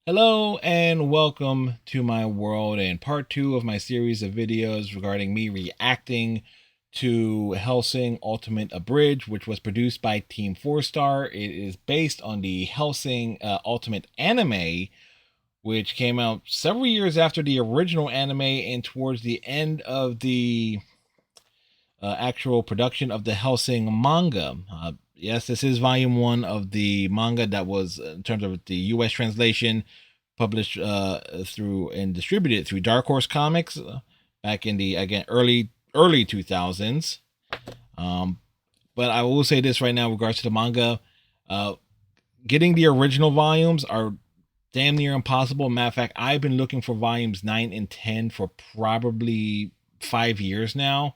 Hello and welcome to my world and part two of my series of videos regarding me reacting to Hellsing Ultimate Abridged, which was produced by Team 4 Star. It is based on the Hellsing Ultimate anime, which came out several years after the original anime and towards the end of the actual production of the Hellsing manga. Yes, this is volume one of the manga that was, in terms of the U.S. translation, published through and distributed through Dark Horse Comics back in the again early 2000s. Um, but I will say this right now, in regards to the manga, uh, getting the original volumes are damn near impossible. Matter of fact, I've been looking for volumes 9 and 10 for probably 5 years now.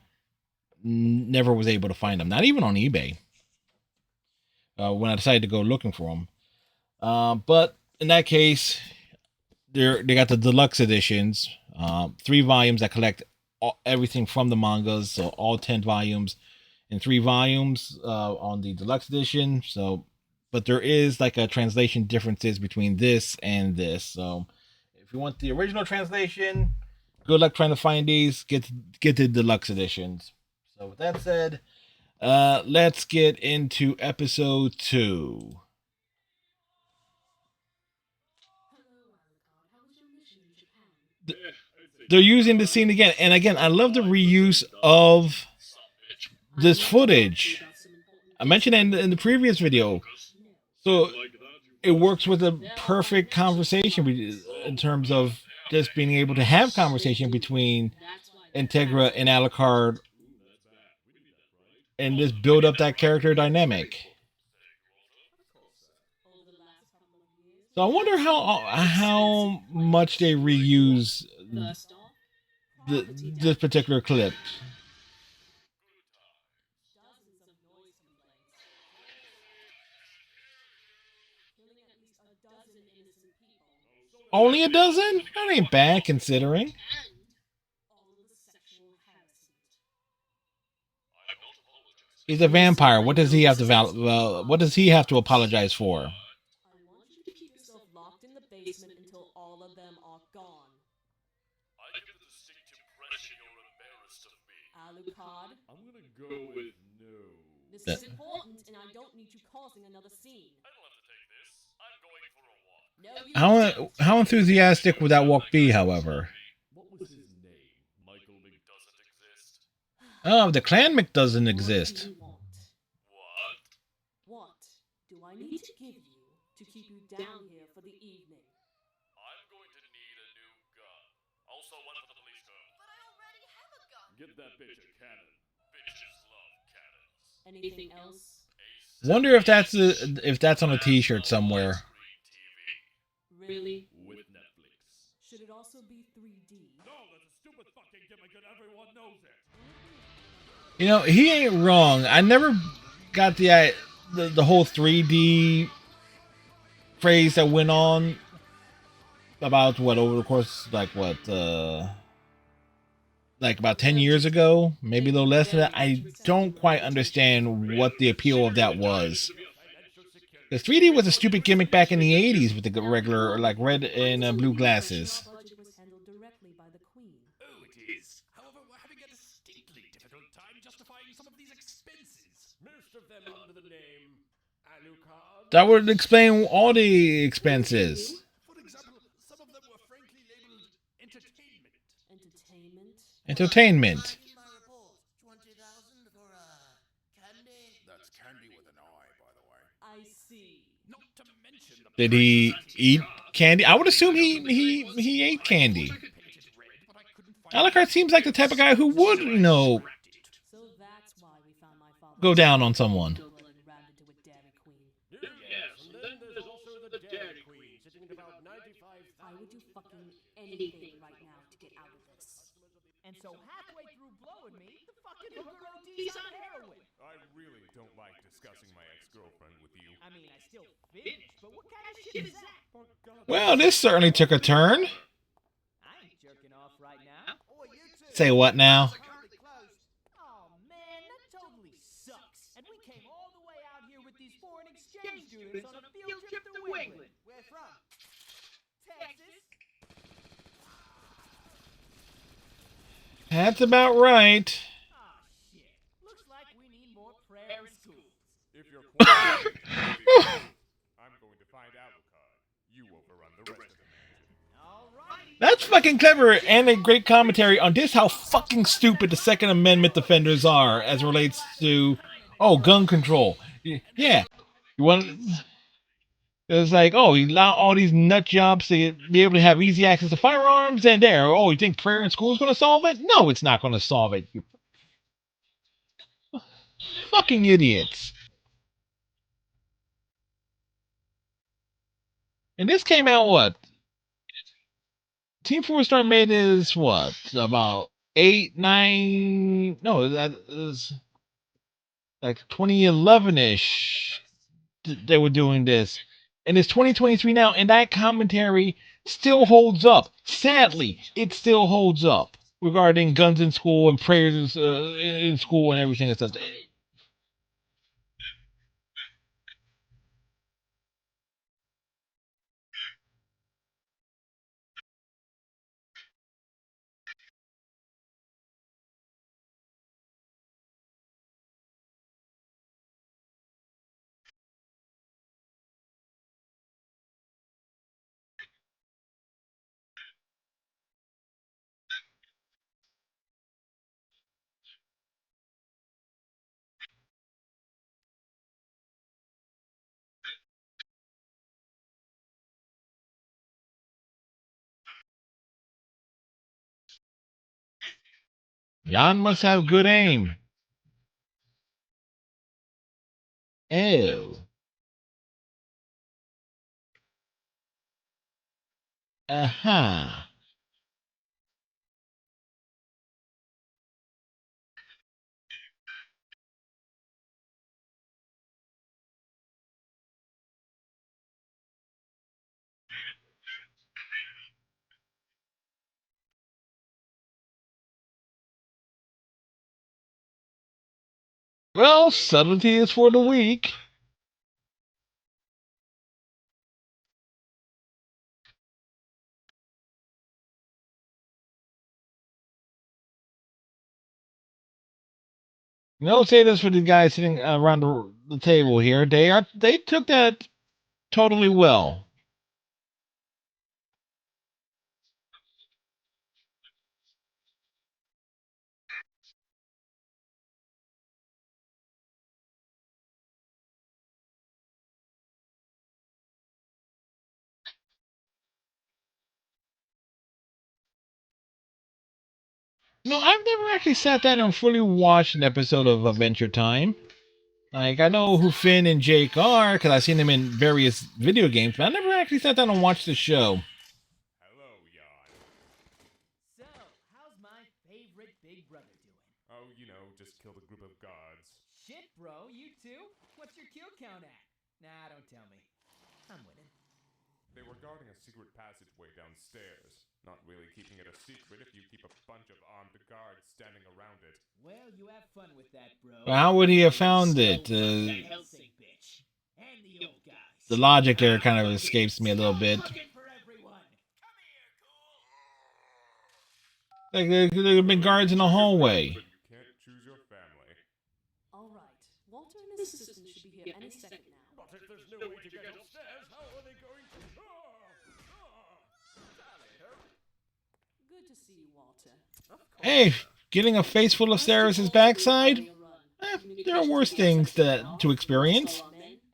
Never was able to find them, not even on eBay. When I decided to go looking for them, but in that case, they got the deluxe editions, 3 volumes that collect everything from the mangas, so all 10 volumes in 3 volumes on the deluxe edition. So, but there is like a translation differences between this and this. So, if you want the original translation, good luck trying to find these. Get the deluxe editions. So, with that said, let's get into episode 2. They're using the scene again, and again, I love the reuse of this footage. I mentioned it in the previous video, so it works with a perfect conversation in terms of just being able to have conversation between Integra and Alucard, and just build up that character dynamic. So I wonder how much they reuse this particular clip. Only a dozen? That ain't bad considering. He's a vampire. What does he have to what does he have to apologize for? I want you to keep yourself locked in the basement until all of them are gone. I get the distinct impression you're embarrassed of me. Alucard, I'm gonna go with no. this is important, and I don't need you causing another scene. I don't have to take this. I'm going for a walk. No, you don't. How enthusiastic would that walk be, however? What was his name? Michael Mc doesn't exist. Oh, the clan Mc doesn't What do exist. you want? What? What do I need to give you to keep you down here for the evening? I'm going to need a new gun. Also one for the police car. But I already have a gun. Get that bitch a cannon. Bitches love cannons. Anything else? Wonder if that's on a T-shirt somewhere. Really? With Netflix. Should it also be 3D? No, that's a stupid fucking gimmick and everyone knows it. You know, he ain't wrong. I never got the whole 3D phrase that went on about what over the course, like about 10 years ago, maybe a little less than that. I don't quite understand what the appeal of that was. The 3D was a stupid gimmick back in the 80s with the regular, like, red and blue glasses. Budget was handled directly by the Queen. Oh, it is. However, we're having a distinctly difficult time justifying some of these expenses. Most of them under the name Alucard. That would explain all the expenses. For example, some of them were frankly labeled entertainment. Entertainment? Entertainment. My report. 20,000 for candy. That's candy with an I, by the way. I see. Not to mention the Did he eat candy? I would assume he ate candy. Alucard seems like the type of guy who would, So that's why we found my father. go down on someone. And rammed into a Dairy Queen. Yes, and then there's also the Dairy Queen, sitting at about 95. I would do fucking anything right now to get out of this. And so halfway through blowing me, the fucking hooker ODs on heroin. I really don't like discussing my ex-girlfriend with you. I mean, I still finished, but what kind of shit is that? Well, this certainly took a turn. I ain't jerking off right now. Say what now? Oh man, that totally sucks. And we came all the way out here with these foreign exchange students on a field trip to England. Where from? That's about right. Ah, shit. Looks like we need more prayer in schools. If you're quiet, I'm going to find Alucard. You overrun the rest of the mansion. Alrighty. That's fucking clever and a great commentary on just how fucking stupid the Second Amendment defenders are as it relates to, oh, gun control. Yeah. You want. It's like, oh, you allow all these nut jobs to be able to have easy access to firearms, and there. Oh, you think prayer in school is going to solve it? No, it's not going to solve it. You fucking idiots. And this came out what? Team Four Star made is what? About 8, 9. No, that is like 2011 ish. They were doing this. And it's 2023 now, and that commentary still holds up. Sadly, it still holds up regarding guns in school and prayers in school and everything and stuff. Jan must have good aim. Ew. Uh-huh. Well, subtlety is for the weak. No, say this for the guys sitting around the table here. They took that totally well. No, I've never actually sat down and fully watched an episode of Adventure Time. Like, I know who Finn and Jake are because I've seen them in various video games, but I never actually sat down and watched the show. Hello, Jan. So, how's my favorite big brother doing? Oh, just killed a group of guards. Shit, bro, you too? What's your kill count at? Nah, don't tell me. I'm winning. They were guarding a secret passageway downstairs. Not really keeping it a secret if you keep a bunch of armed guards standing around it. Well, you have fun with that, bro. Well, how would he have found it? That Hellsing bitch. And the old guys. The logic there kind of escapes me a little bit. Looking for everyone. Come here, cool. Like, there have been guards in the hallway. But you can't choose your family. Alright, Walter and his assistant should be here any second now. But if there's no way to get upstairs, how are they going to... Good to see you, Walter. Hey, getting a face full of Ceres' backside? There are worse things to experience.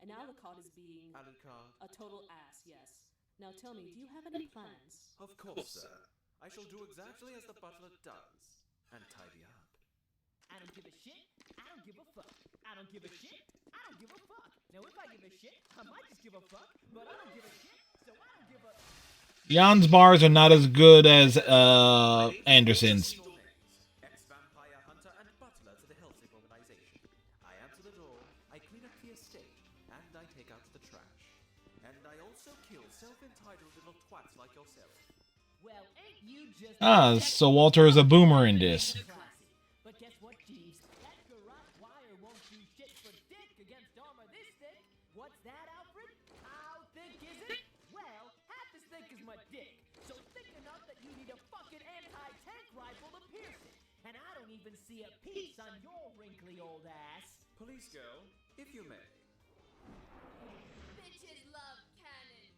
And Alucard is being Alucard, a total ass, yes. Now tell me, do you have any plans? of course, sir. I shall do exactly as the butler does, and tidy up. I don't give a shit. I don't give a fuck. I don't give a shit. I don't give a fuck. Now, if I give a shit, I might just give a fuck, but I don't give a shit, so I don't give a... Jan's bars are not as good as Anderson's. Ex-vampire hunter and butler to the Hellsing organization. I answer the door, I clean up the estate, and I take out the trash. And I also kill self-entitled little twats like yourself. Well, ain't you just... Ah, so Walter is a boomer in this. But guess what, Jeeves? That garrote wire won't do shit for dick against armor this thick. What's that, Alfred? How thick is it? Well, half as thick as my dick. So thick enough that you need a fucking anti-tank rifle to pierce it. even see a piece on your wrinkly old ass. Police girl, if you may. Bitches love cannons.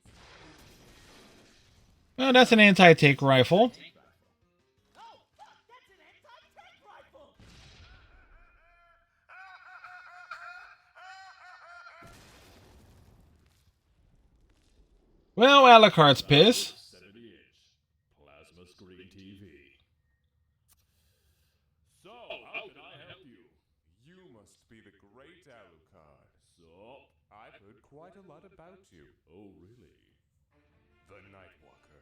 Well, that's an anti-tank rifle. Oh, fuck, that's an anti-tank rifle! Well, Alucard's pissed. 70-inch plasma screen TV. So, how can I help you? You must be the great Alucard. So, I've heard quite a lot about you. oh really? The Nightwalker,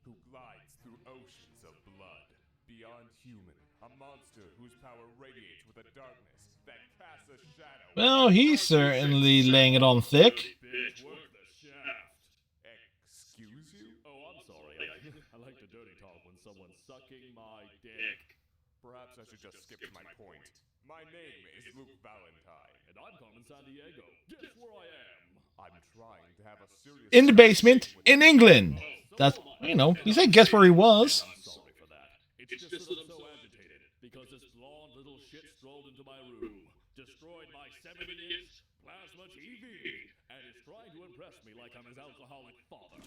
who glides through oceans of blood. Beyond human, a monster whose power radiates with a darkness that casts a shadow. Well, he's certainly laying it on thick. Bitch, work the shaft. Excuse you? Oh, I'm sorry. I like the dirty talk when someone's sucking my dick. Perhaps I should just skip to my point. My name is Luke Valentine. And I'm Carmen San Diego. Guess where I am? I'm trying to have a serious... In the basement, in England. That's, you know, he said guess where he was. I'm sorry for that. It's just that I'm so agitated because this blonde little shit strolled into my room, destroyed my 70-inch plasma TV, and is trying to impress me like I'm his alcoholic father.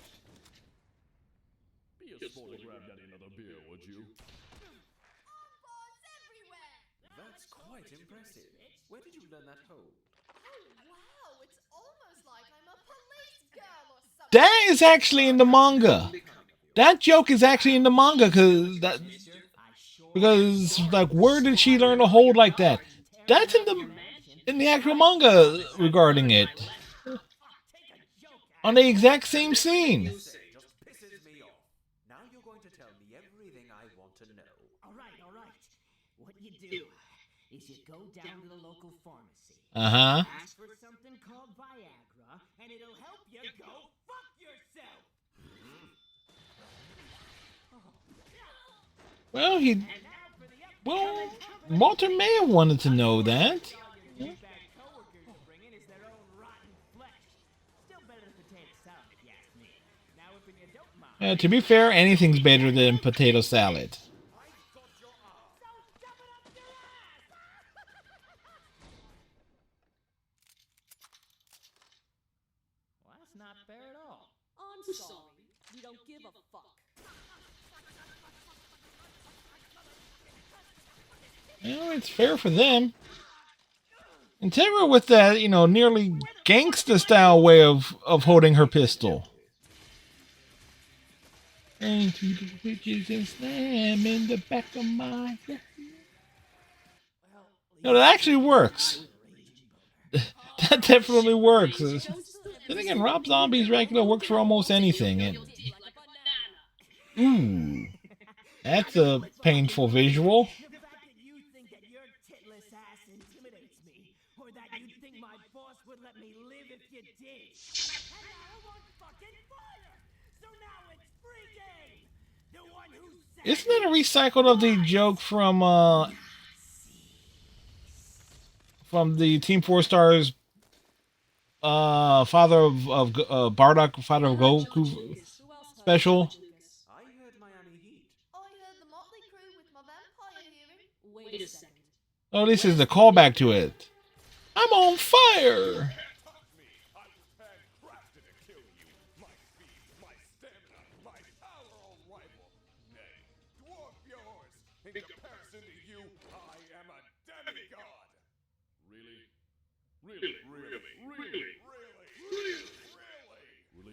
Be a sport and grab Daddy another beer, would you? Armboards everywhere. That's quite impressive. Where did you learn that hold? Oh wow, it's almost like I'm a police girl or something. That is actually in the manga. That joke is actually in the manga because like, where did she learn to hold like that? That's in the actual manga regarding it. On the exact same scene. You say just pisses me off. Now you're going to tell me everything I want to know. All right. What you do is you go down to the local pharmacy. Uh-huh. Ask for something called Viagra, and it'll help you go fuck yourself. Well, well, Walter may have wanted to know that. Your bad coworkers are bringing is their own rotten flesh. Still better than potato salad, if you ask me. Now, if you don't mind, To be fair, anything's better than potato salad. so shove it up your ass. Well, that's not fair at all. I'm sorry. We don't give a fuck. Well, it's fair for them. Integra with that, you know, nearly gangsta style way of holding her pistol. And to the witches and slam in the back of my head. No, that actually works. That definitely works. Then again, Rob Zombie's Dracula works for almost anything. And, ooh, that's a painful visual. The fact that you think that your titless ass intimidates me, or that you think my boss would let me live if you did. And now I won't fucking fire! So now it's free game! The one who said Isn't that a recycle of the joke from the Team 4 Stars father of Bardock, father of Goku special? I heard Miami Heat. I heard the Motley Crew with my vampire hearing. Wait a second. Oh, this is the callback to it. I'm on fire! Touch me! I was handcrafted to kill you. My speed, my stamina, my power unrivaled. Nay, dwarf yours. In comparison to you, I am a demigod. Really?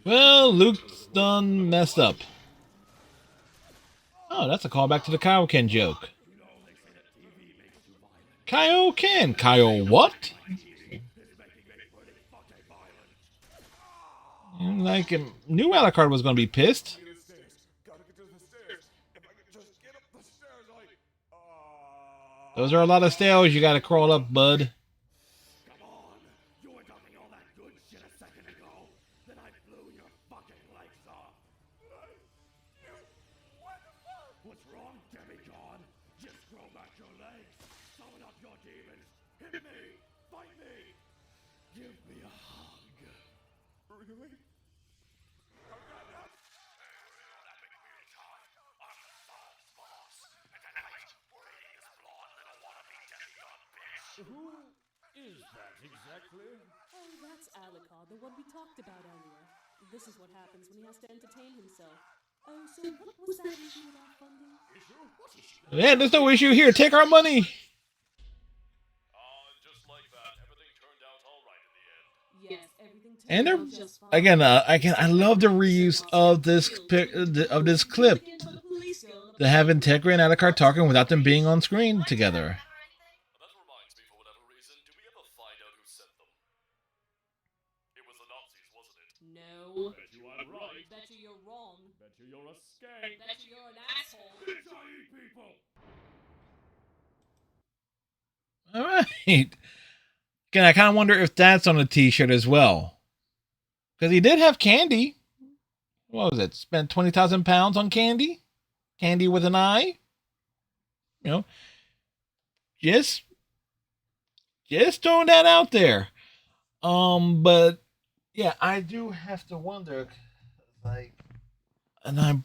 Well, Luke's done messed up. Oh, that's a callback to the Kaioken joke. Kaioken? Kaio what? Like, knew Alucard was going to be pissed. Get the stairs. Gotta get to the stairs. If I could just get up the stairs, Those are a lot of stairs you got to crawl up, bud. Come on! You were talking all that good shit a second ago. Then I blew your fucking legs off. What's wrong, demigod? Just grow back your legs. Summon up your demons. Hit me! Fight me! Give me a hug. Really? that clear? Oh, that's Alucard, the one we talked about earlier. This is what happens when he has to entertain himself. Oh, so what was that issue with our funding? Issue? What issue? Yeah, there's no issue here. Take our money. And just like that, everything turned out all right in the end. Yes, everything And turned they're out just fine. again, I love the reuse of this clip. To have Integra and Alucard talking without them being on screen together. That reminds me, for whatever reason, did we ever find out who sent them? It was the Nazis, wasn't it? No. Bet you I'm right. Bet you you're wrong. Bet you you're a skank. Bet you you're an asshole. Bitch, I eat people! All right. Again, I kind of wonder if that's on a T-shirt as well, because he did have candy. What was it? Spent 20,000 pounds on candy. Candy with an eye. You know, just throwing that out there. But yeah, I do have to wonder, like, and I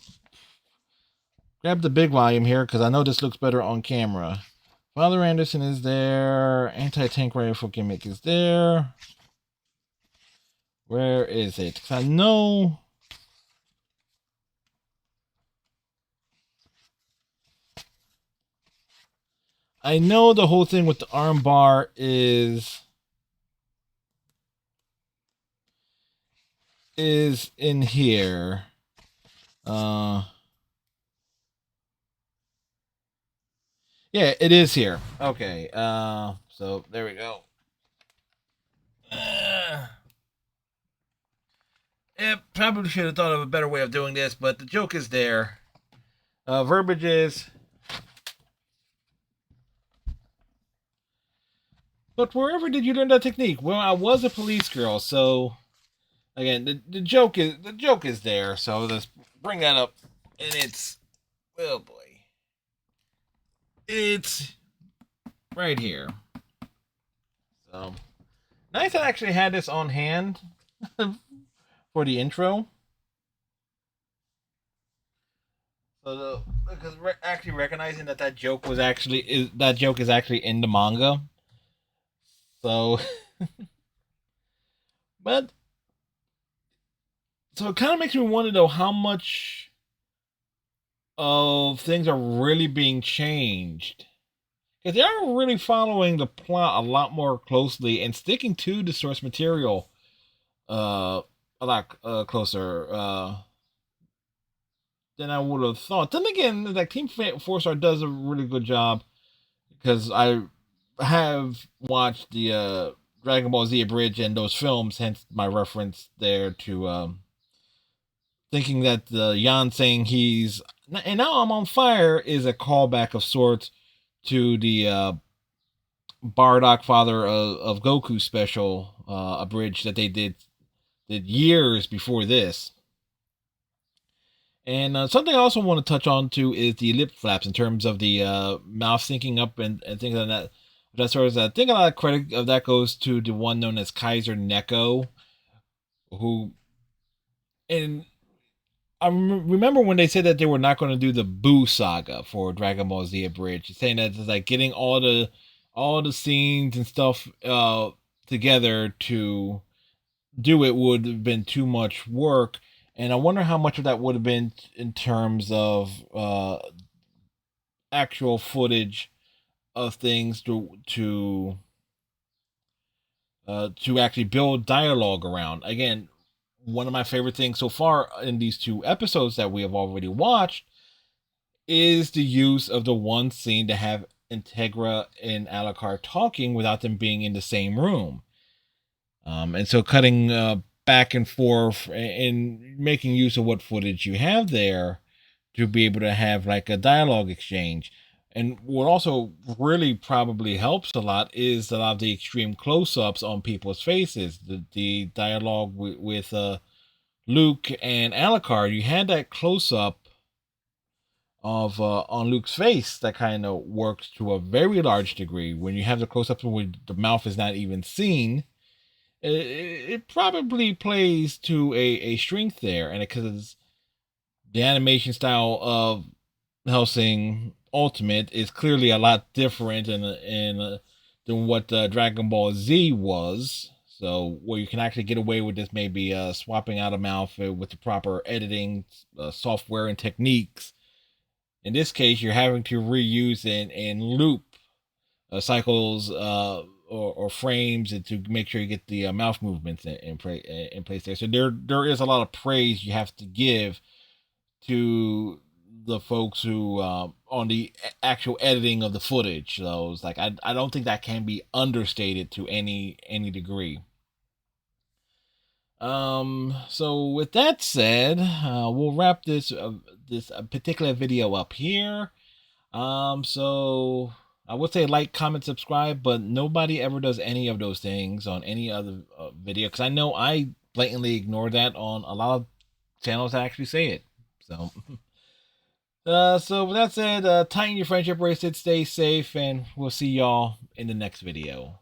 grabbed the big volume here because I know this looks better on camera. Father Anderson is there. Anti-tank rifle gimmick is there. Where is it? 'Cause I know the whole thing with the arm bar is in here. Yeah, it is here. Okay. So there we go. Probably should have thought of a better way of doing this, but the joke is there. Verbiage is. But wherever did you learn that technique? Well, I was a police girl, so again, the joke is there. So let's bring that up, and it's, oh boy, it's right here. So nice, I actually had this on hand for the intro. So because actually recognizing that joke is actually in the manga. So, but so it kind of makes me wonder though how much of things are really being changed, because they are really following the plot a lot more closely and sticking to the source material a lot closer than I would have thought. Then again, like Team 4-Star does a really good job, because I have watched the Dragon Ball Z Abridged and those films, hence my reference there to thinking that the Yan saying he's and now I'm on fire is a callback of sorts to the Bardock Father of Goku special Abridged that they did years before this. And something I also want to touch on too is the lip flaps in terms of the mouth syncing up and things like that. That sort of, I think a lot of credit of that goes to the one known as Kaiser Neko, who, and I remember when they said that they were not going to do the Boo saga for Dragon Ball Z Abridged, saying that it's like getting all the scenes and stuff together to do it would have been too much work, and I wonder how much of that would have been in terms of actual footage of things to actually build dialogue around. Again, one of my favorite things so far in these two episodes that we have already watched is the use of the one scene to have Integra and Alucard talking without them being in the same room. And so cutting back and forth and making use of what footage you have there to be able to have like a dialogue exchange. And what also really probably helps a lot is a lot of the extreme close-ups on people's faces. The dialogue with Luke and Alucard, you had that close-up of on Luke's face that kind of works to a very large degree. When you have the close-ups where the mouth is not even seen, it probably plays to a strength there. And because the animation style of Hellsing Ultimate is clearly a lot different and than what Dragon Ball Z was. So where you can actually get away with this, maybe swapping out a mouth with the proper editing software and techniques. In this case, you're having to reuse and loop cycles or frames and to make sure you get the mouth movements in place there. So there is a lot of praise you have to give to the folks who on the actual editing of the footage. So it's like I don't think that can be understated to any degree. So with that said, we'll wrap this particular video up here. So I would say like, comment, subscribe, but nobody ever does any of those things on any other video, because I know I blatantly ignore that on a lot of channels that actually say it. So so with that said, tighten your friendship bracelet, stay safe, and we'll see y'all in the next video.